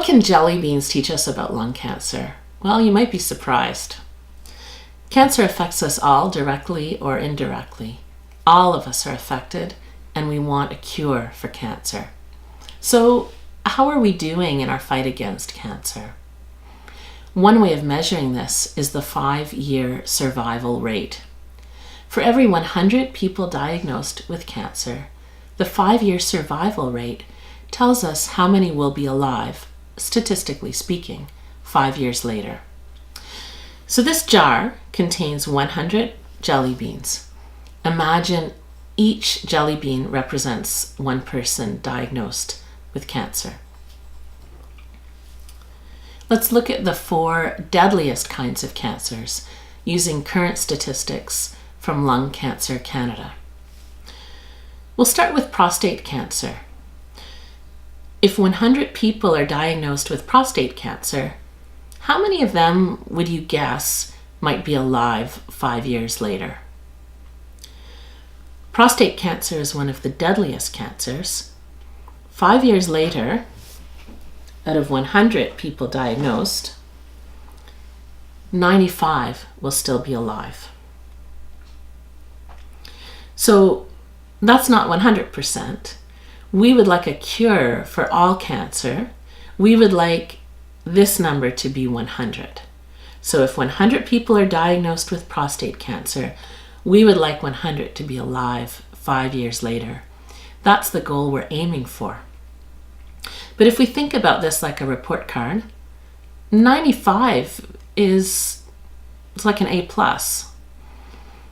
What can jelly beans teach us about lung cancer? Well, you might be surprised. Cancer affects us all directly or indirectly. All of us are affected, and we want a cure for cancer. So, how are we doing in our fight against cancer? One way of measuring this is the 5-year survival rate. For every 100 people diagnosed with cancer, the 5-year survival rate tells us how many will be alive, statistically speaking, 5 years later. So this jar contains 100 jelly beans. Imagine each jelly bean represents one person diagnosed with cancer. Let's look at the 4 deadliest kinds of cancers using current statistics from Lung Cancer Canada. We'll start with prostate cancer. If 100 people are diagnosed with prostate cancer, how many of them would you guess might be alive 5 years later? Prostate cancer is one of the deadliest cancers. 5 years later, out of 100 people diagnosed, 95 will still be alive. So that's not 100%. We would like a cure for all cancer. We would like this number to be 100. So if 100 people are diagnosed with prostate cancer, we would like 100 to be alive 5 years later. That's the goal we're aiming for. But if we think about this like a report card, 95 is like an A+.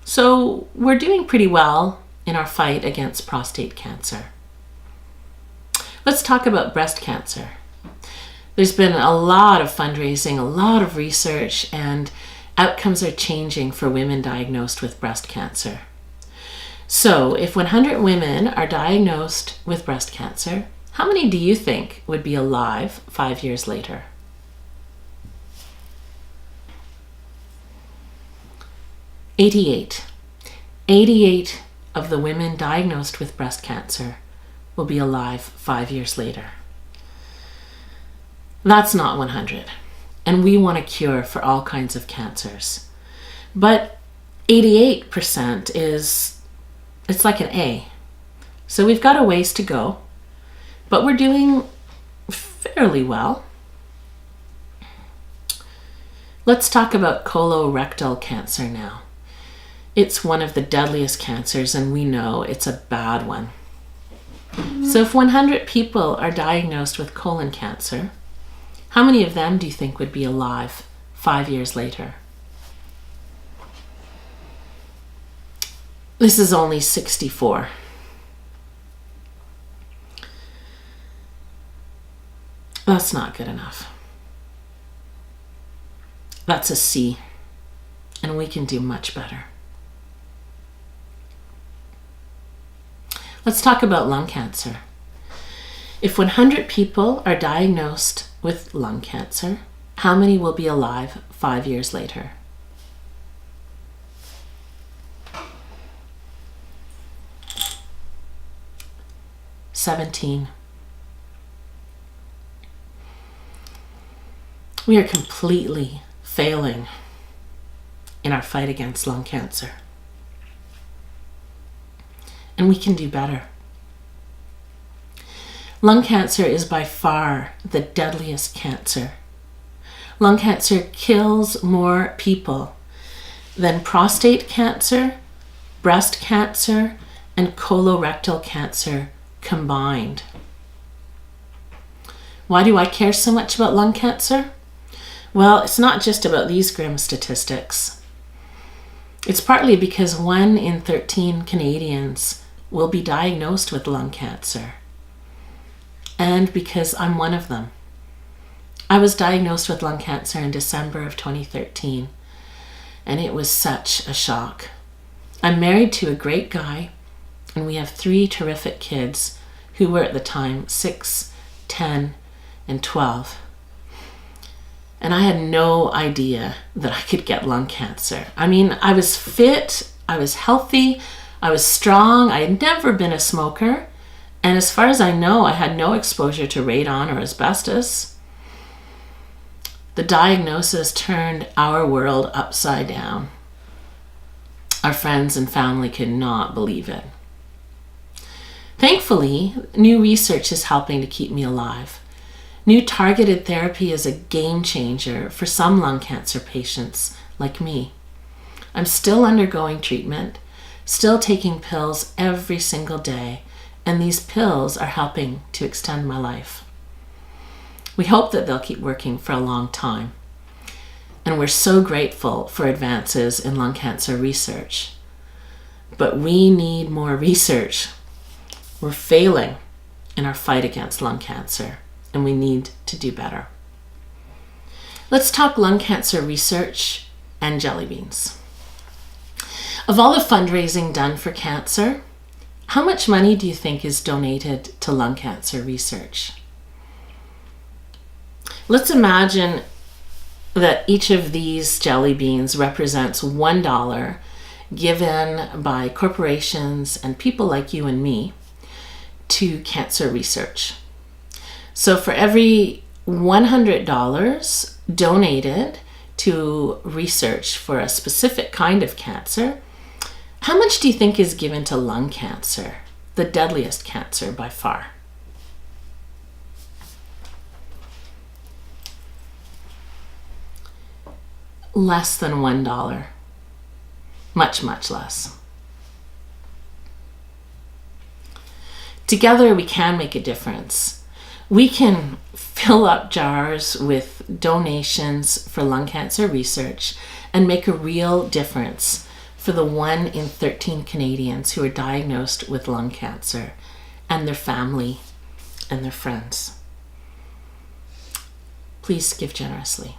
So we're doing pretty well in our fight against prostate cancer. Let's talk about breast cancer. There's been a lot of fundraising, a lot of research, and outcomes are changing for women diagnosed with breast cancer. So if 100 women are diagnosed with breast cancer, how many do you think would be alive 5 years later? Eighty-eight of the women diagnosed with breast cancer will be alive 5 years later. That's not 100, and we want a cure for all kinds of cancers. But 88% it's like an A. So we've got a ways to go, but we're doing fairly well. Let's talk about colorectal cancer now. It's one of the deadliest cancers, and we know it's a bad one. So if 100 people are diagnosed with colon cancer, how many of them do you think would be alive 5 years later? This is only 64. That's not good enough. That's a C, and we can do much better. Let's talk about lung cancer. If 100 people are diagnosed with lung cancer, how many will be alive 5 years later? $17. We are completely failing in our fight against lung cancer. And we can do better. Lung cancer is by far the deadliest cancer. Lung cancer kills more people than prostate cancer, breast cancer, and colorectal cancer combined. Why do I care so much about lung cancer? Well, it's not just about these grim statistics. It's partly because 1 in 13 Canadians will be diagnosed with lung cancer, and because I'm one of them. I was diagnosed with lung cancer in December of 2013, and it was such a shock. I'm married to a great guy, and we have 3 terrific kids who were at the time 6, 10, and 12. And I had no idea that I could get lung cancer. I mean, I was fit, I was healthy, I was strong, I had never been a smoker, and as far as I know, I had no exposure to radon or asbestos. The diagnosis turned our world upside down. Our friends and family could not believe it. Thankfully, new research is helping to keep me alive. New targeted therapy is a game changer for some lung cancer patients like me. I'm still undergoing treatment, still taking pills every single day, and these pills are helping to extend my life. We hope that they'll keep working for a long time. And we're so grateful for advances in lung cancer research. But we need more research. We're failing in our fight against lung cancer, and we need to do better. Let's talk lung cancer research and jelly beans. Of all the fundraising done for cancer, how much money do you think is donated to lung cancer research? Let's imagine that each of these jelly beans represents $1 given by corporations and people like you and me to cancer research. So for every $100 donated to research for a specific kind of cancer, how much do you think is given to lung cancer, the deadliest cancer by far? Less than $1. Much, much less. Together we can make a difference. We can fill up jars with donations for lung cancer research and make a real difference for the 1 in 13 Canadians who are diagnosed with lung cancer and their family and their friends. Please give generously.